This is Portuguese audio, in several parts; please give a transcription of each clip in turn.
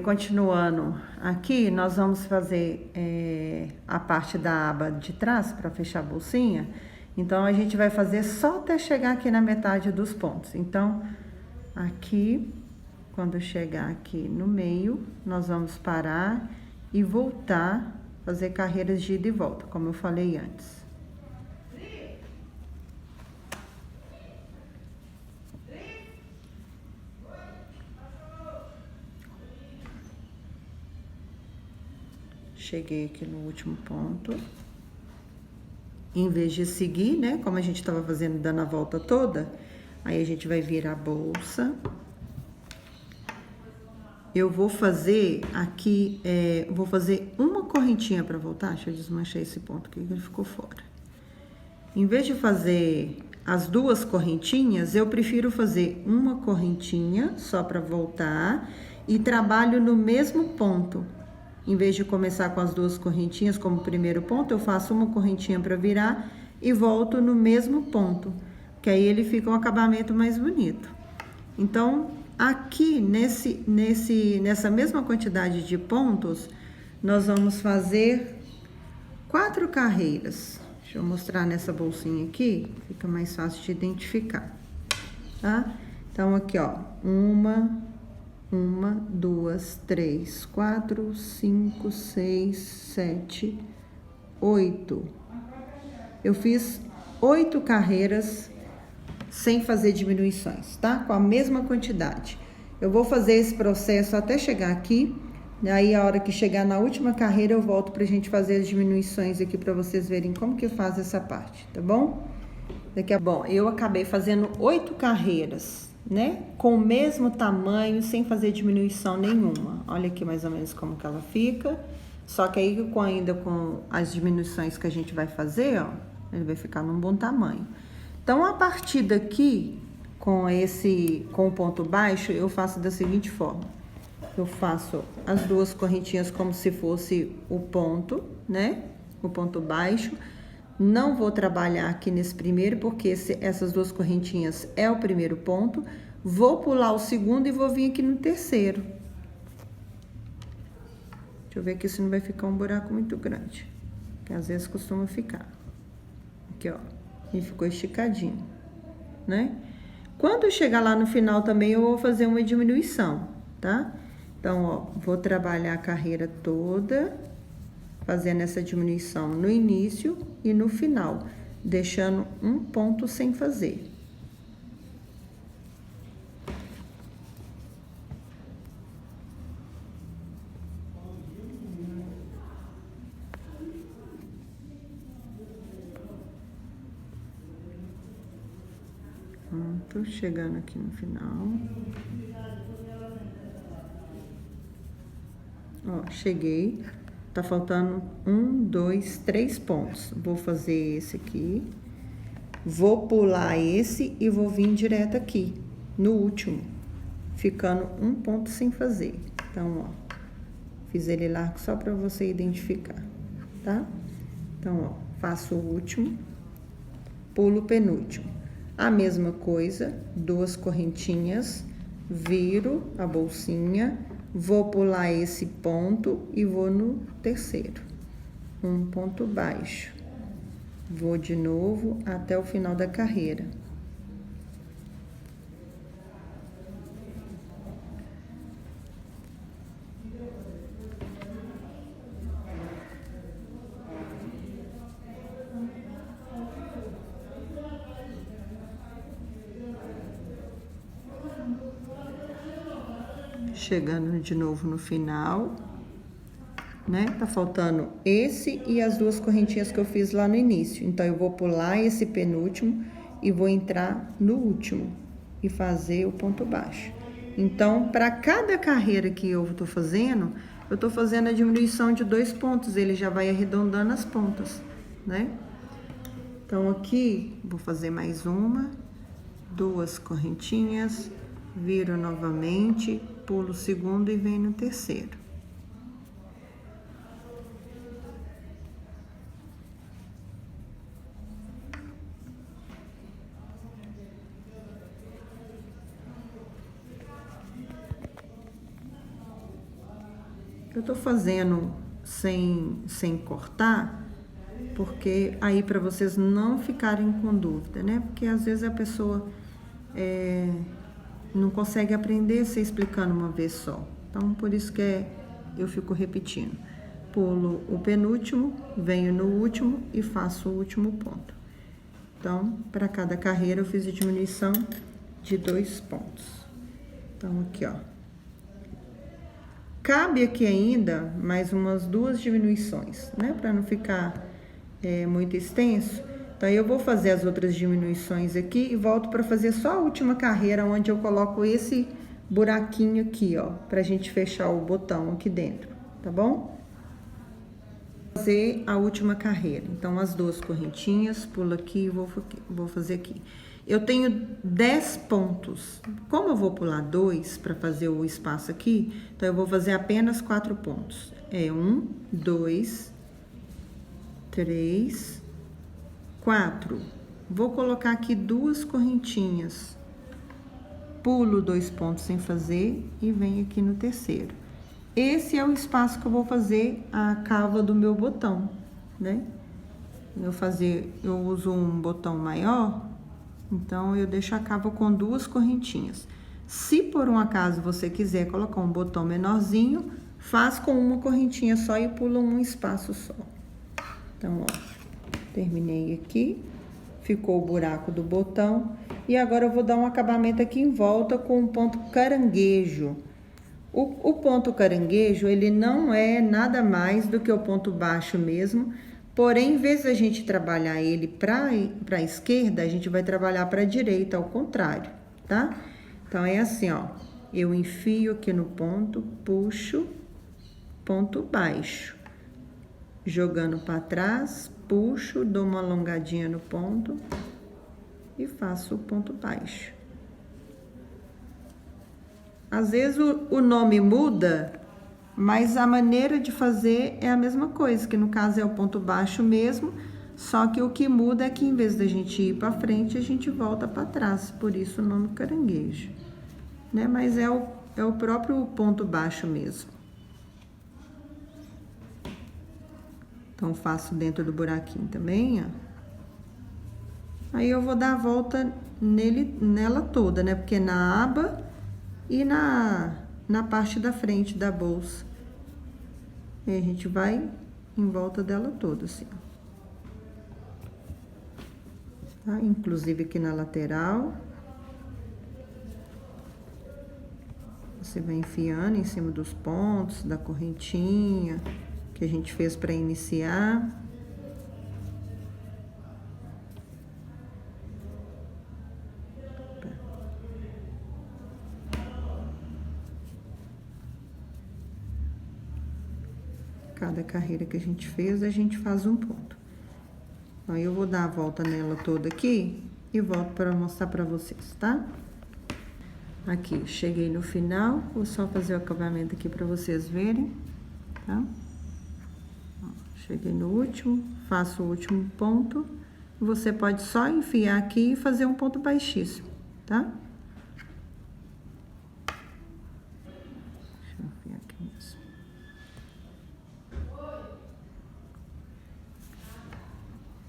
Continuando aqui, nós vamos fazer a parte da aba de trás para fechar a bolsinha. Então, a gente vai fazer só até chegar aqui na metade dos pontos. Então, aqui, quando chegar aqui no meio, nós vamos parar e voltar, fazer carreiras de ida e volta, como eu falei antes. Cheguei aqui no último ponto. Em vez de seguir, né, como a gente estava fazendo, dando a volta toda, aí a gente vai virar a bolsa. Eu vou fazer aqui, vou fazer uma correntinha para voltar. Deixa eu desmanchar esse ponto aqui que ele ficou fora. Em vez de fazer as duas correntinhas, eu prefiro fazer uma correntinha só para voltar e trabalho no mesmo ponto. Em vez de começar com as duas correntinhas como primeiro ponto, eu faço uma correntinha para virar e volto no mesmo ponto, que aí ele fica um acabamento mais bonito. Então, aqui nessa mesma quantidade de pontos, nós vamos fazer 4 carreiras. Deixa eu mostrar nessa bolsinha aqui, fica mais fácil de identificar, tá? Então, aqui, ó, uma, 2, 3, 4, 5, 6, 7, 8. Eu fiz 8 carreiras sem fazer diminuições, tá? Com a mesma quantidade. Eu vou fazer esse processo até chegar aqui, aí a hora que chegar na última carreira eu volto pra gente fazer as diminuições aqui pra vocês verem como que faz essa parte, tá bom? Bom, eu acabei fazendo 8 carreiras, né? Com o mesmo tamanho, sem fazer diminuição nenhuma. Olha aqui mais ou menos como que ela fica. Só que aí, ainda com as diminuições que a gente vai fazer, ó, ele vai ficar num bom tamanho. Então, a partir daqui, com o ponto baixo, eu faço da seguinte forma. Eu faço as duas correntinhas como se fosse o ponto, né? O ponto baixo. Não vou trabalhar aqui nesse primeiro, porque essas duas correntinhas é o primeiro ponto. Vou pular o segundo e vou vir aqui no terceiro. Deixa eu ver aqui se não vai ficar um buraco muito grande, que às vezes costuma ficar. Aqui, ó, e ficou esticadinho, né? Quando eu chegar lá no final também, eu vou fazer uma diminuição, tá? Então, ó, vou trabalhar a carreira toda, fazendo essa diminuição no início e no final, deixando um ponto sem fazer. Pronto, chegando aqui no final. Ó, cheguei. Tá faltando 1, 2, 3 pontos. Vou fazer esse aqui. Vou pular esse e vou vir direto aqui, no último. Ficando um ponto sem fazer. Então, ó, fiz ele largo só pra você identificar, tá? Então, ó, faço o último, pulo o penúltimo. A mesma coisa, 2 correntinhas, viro a bolsinha, vou pular esse ponto e vou no terceiro. Um ponto baixo. Vou de novo até o final da carreira. Chegando de novo no final, né? Tá faltando esse e as duas correntinhas que eu fiz lá no início. Então, eu vou pular esse penúltimo e vou entrar no último e fazer o ponto baixo. Então, para cada carreira que eu tô fazendo, eu tô fazendo a diminuição de 2 pontos, ele já vai arredondando as pontas, né? Então, aqui, vou fazer mais uma, 2 correntinhas, viro novamente, pulo o segundo e venho no terceiro. Eu tô fazendo sem cortar, porque aí para vocês não ficarem com dúvida, né? Porque às vezes a pessoa não consegue aprender se explicando uma vez só. Então, por isso que eu fico repetindo. Pulo o penúltimo, venho no último e faço o último ponto. Então, para cada carreira eu fiz a diminuição de 2 pontos. Então, aqui, ó. Cabe aqui ainda mais umas 2 diminuições, né? Para não ficar muito extenso. Então, eu vou fazer as outras diminuições aqui e volto para fazer só a última carreira, onde eu coloco esse buraquinho aqui, ó, pra gente fechar o botão aqui dentro, tá bom? Fazer a última carreira. Então, as 2 correntinhas, pulo aqui e vou fazer aqui. Eu tenho 10 pontos. Como eu vou pular 2 para fazer o espaço aqui, então eu vou fazer apenas 4 pontos. 1, 2, 3, 4. Vou colocar aqui 2 correntinhas. Pulo 2 pontos sem fazer e venho aqui no terceiro. Esse é o espaço que eu vou fazer a cava do meu botão, né? Eu uso um botão maior, então eu deixo a cava com 2 correntinhas. Se por um acaso você quiser colocar um botão menorzinho, faz com uma correntinha só e pula um espaço só. Então, ó, terminei aqui, ficou o buraco do botão. E agora eu vou dar um acabamento aqui em volta com um ponto caranguejo. O ponto caranguejo, ele não é nada mais do que o ponto baixo mesmo, porém, em vez de a gente trabalhar ele para a esquerda, a gente vai trabalhar para a direita, ao contrário, tá? Então, é assim, ó, eu enfio aqui no ponto, puxo, ponto baixo, jogando para trás, puxo, dou uma alongadinha no ponto e faço o ponto baixo. Às vezes o nome muda, mas a maneira de fazer é a mesma coisa, que no caso é o ponto baixo mesmo, só que o que muda é que em vez da gente ir para frente, a gente volta para trás, por isso o nome caranguejo, né? Mas é o próprio ponto baixo mesmo. Então, faço dentro do buraquinho também, ó. Aí eu vou dar a volta nela toda, né? Porque na aba e na parte da frente da bolsa. E a gente vai em volta dela toda, assim, ó. Tá? Inclusive aqui na lateral. Você vai enfiando em cima dos pontos, da correntinha que a gente fez para iniciar. Cada carreira que a gente fez, a gente faz um ponto. Aí eu vou dar a volta nela toda aqui e volto para mostrar para vocês, tá? Aqui, cheguei no final, vou só fazer o acabamento aqui para vocês verem, tá? Cheguei no último, faço o último ponto. Você pode só enfiar aqui e fazer um ponto baixíssimo, tá? Deixa eu enfiar aqui mesmo.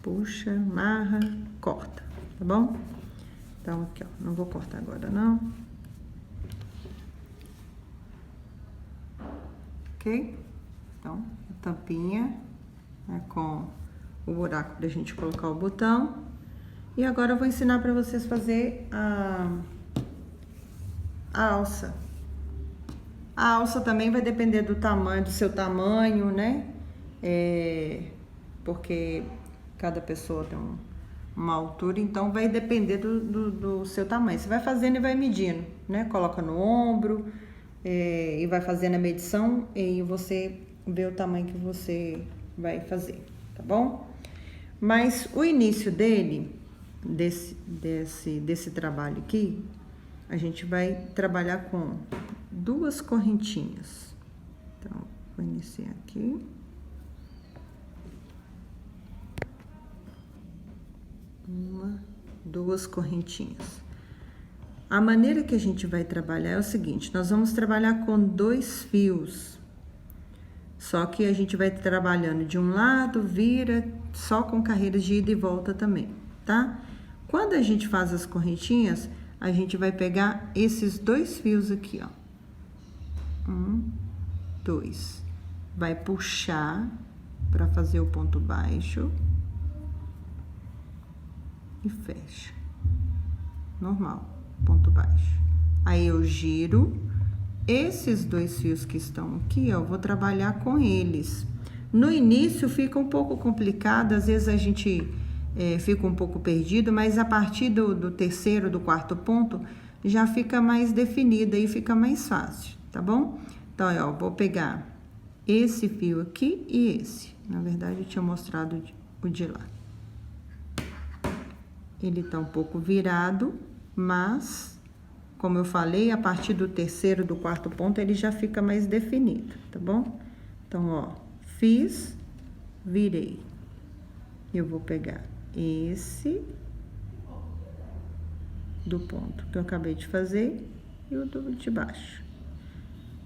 Puxa, amarra, corta, tá bom? Então, aqui, ó, não vou cortar agora, não. Ok? Então, a tampinha, né, com o buraco pra gente colocar o botão. E agora eu vou ensinar pra vocês fazer a alça. A alça também vai depender do tamanho, do seu tamanho, né? Porque cada pessoa tem uma altura, então vai depender do seu tamanho. Você vai fazendo e vai medindo, né? Coloca no ombro e vai fazendo a medição e você vê o tamanho que você vai fazer, tá bom? Mas o início desse trabalho aqui, a gente vai trabalhar com 2 correntinhas. Então, vou iniciar aqui. Uma, 2 correntinhas. A maneira que a gente vai trabalhar é o seguinte, nós vamos trabalhar com 2 fios. Só que a gente vai trabalhando de um lado, vira, só com carreiras de ida e volta também, tá? Quando a gente faz as correntinhas, a gente vai pegar esses 2 fios aqui, ó. 1, 2. Vai puxar para fazer o ponto baixo e fecha. Normal, ponto baixo. Aí eu giro. Esses 2 fios que estão aqui, ó, eu vou trabalhar com eles. No início fica um pouco complicado, às vezes a gente fica um pouco perdido, mas a partir do terceiro, do quarto ponto, já fica mais definida e fica mais fácil, tá bom? Então, ó, vou pegar esse fio aqui e esse. Na verdade, eu tinha mostrado o de lá. Ele tá um pouco virado, mas, como eu falei, a partir do terceiro, do quarto ponto, ele já fica mais definido, tá bom? Então, ó, fiz, virei. Eu vou pegar esse do ponto que eu acabei de fazer e o de baixo.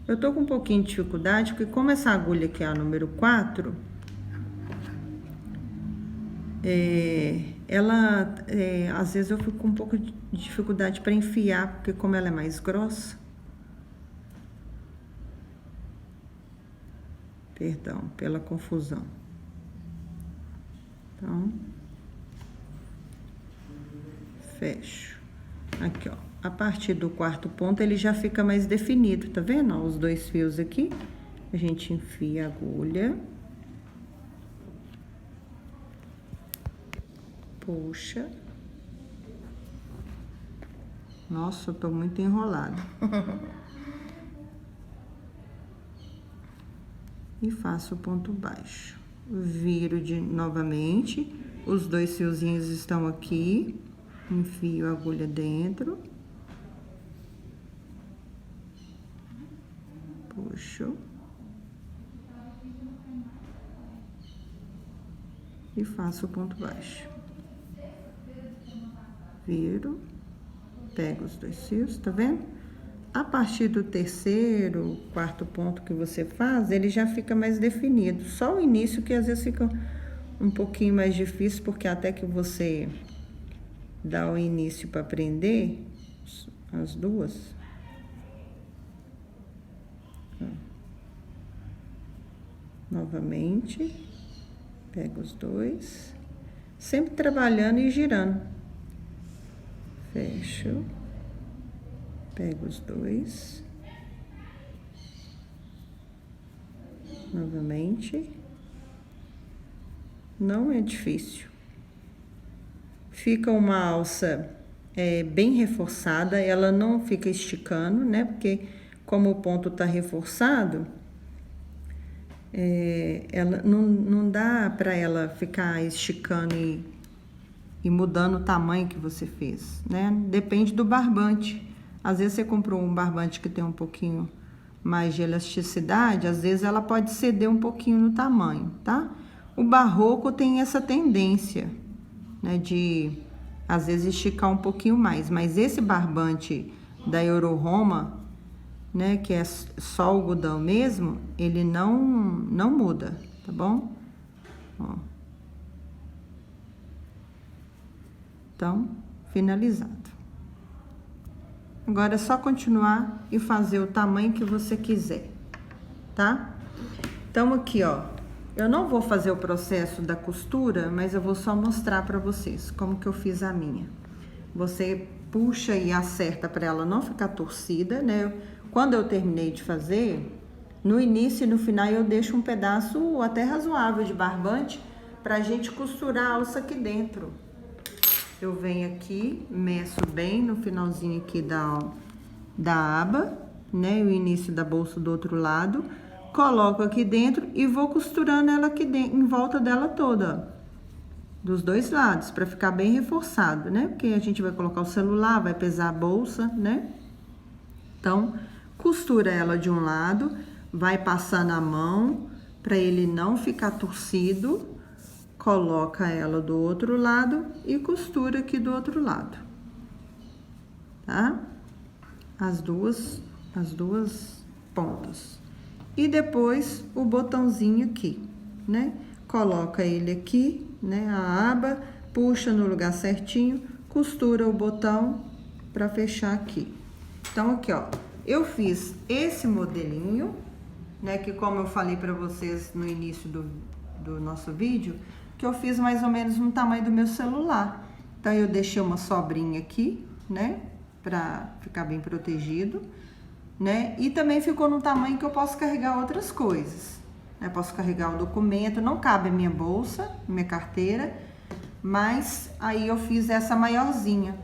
Eu tô com um pouquinho de dificuldade, porque como essa agulha aqui é a número 4, às vezes eu fico com um pouco de dificuldade para enfiar, porque como ela é mais grossa. Perdão pela confusão. Então, fecho. Aqui, ó. A partir do quarto ponto, ele já fica mais definido, tá vendo? Ó, os 2 fios aqui. A gente enfia a agulha. Puxa. Nossa, eu tô muito enrolada. E faço o ponto baixo. Viro novamente. Os 2 fiozinhos estão aqui. Enfio a agulha dentro. Puxo. E faço o ponto baixo. Viro. Pego os 2 fios, tá vendo? A partir do terceiro, quarto ponto que você faz, ele já fica mais definido. Só o início que às vezes fica um pouquinho mais difícil, porque até que você dá o início para prender as duas. Novamente, pego os 2, sempre trabalhando e girando. Fecho, pego os 2, novamente. Não é difícil. Fica uma alça bem reforçada, ela não fica esticando, né? Porque como o ponto tá reforçado, ela não dá para ela ficar esticando e mudando o tamanho que você fez, né? Depende do barbante. Às vezes você comprou um barbante que tem um pouquinho mais de elasticidade, às vezes ela pode ceder um pouquinho no tamanho, tá? O barroco tem essa tendência, né, de às vezes esticar um pouquinho mais, mas esse barbante da Euro-Roma, né, que é só algodão mesmo, ele não muda, tá bom? Ó. Então, finalizado. Agora é só continuar e fazer o tamanho que você quiser, tá? Então, aqui, ó, eu não vou fazer o processo da costura, mas eu vou só mostrar pra vocês como que eu fiz a minha. Você puxa e acerta pra ela não ficar torcida, né? Quando eu terminei de fazer, no início e no final eu deixo um pedaço até razoável de barbante pra gente costurar a alça aqui dentro. Eu venho aqui, meço bem no finalzinho aqui da aba, né? O início da bolsa do outro lado. Coloco aqui dentro e vou costurando ela aqui dentro, em volta dela toda, ó. Dos 2 lados, pra ficar bem reforçado, né? Porque a gente vai colocar o celular, vai pesar a bolsa, né? Então, costura ela de um lado, vai passando a mão pra ele não ficar torcido. Coloca ela do outro lado e costura aqui do outro lado, tá? As duas pontas. e depois o botãozinho aqui, né? Coloca ele aqui, né? A aba, puxa no lugar certinho, costura o botão para fechar aqui. Então, aqui, ó, eu fiz esse modelinho, né? Que como eu falei para vocês no início do nosso vídeo, que eu fiz mais ou menos no tamanho do meu celular. Então, eu deixei uma sobrinha aqui, né? Pra ficar bem protegido, né? E também ficou no tamanho que eu posso carregar outras coisas, né? Posso carregar o documento, não cabe a minha bolsa, minha carteira, mas aí eu fiz essa maiorzinha,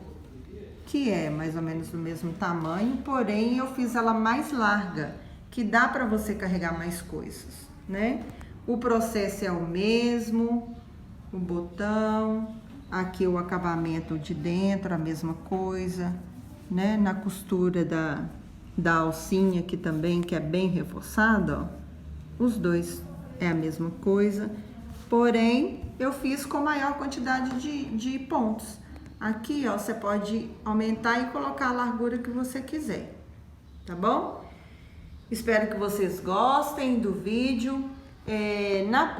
que é mais ou menos do mesmo tamanho, porém eu fiz ela mais larga, que dá para você carregar mais coisas, né? O processo é o mesmo, o botão, aqui o acabamento de dentro, a mesma coisa, né? Na costura da alcinha aqui também, que é bem reforçada, ó, os dois é a mesma coisa, porém eu fiz com maior quantidade de pontos. Aqui, ó, você pode aumentar e colocar a largura que você quiser, tá bom? Espero que vocês gostem do vídeo.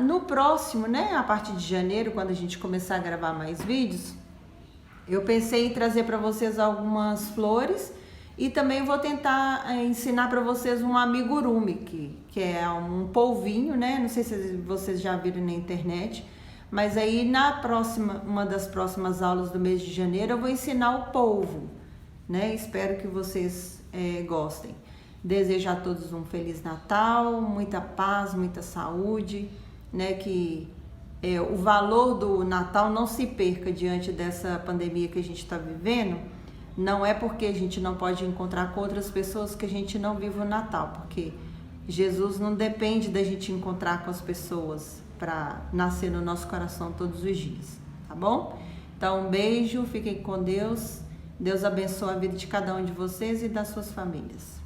No próximo, né, a partir de janeiro, quando a gente começar a gravar mais vídeos, eu pensei em trazer para vocês algumas flores e também vou tentar ensinar para vocês um amigurumi, que é um polvinho, né? Não sei se vocês já viram na internet, mas aí uma das próximas aulas do mês de janeiro eu vou ensinar o polvo, né? Espero que vocês gostem. Desejo a todos um Feliz Natal, muita paz, muita saúde, né? Que o valor do Natal não se perca diante dessa pandemia que a gente está vivendo. Não é porque a gente não pode encontrar com outras pessoas que a gente não vive o Natal, porque Jesus não depende da gente encontrar com as pessoas para nascer no nosso coração todos os dias, tá bom? Então, um beijo, fiquem com Deus. Deus abençoe a vida de cada um de vocês e das suas famílias.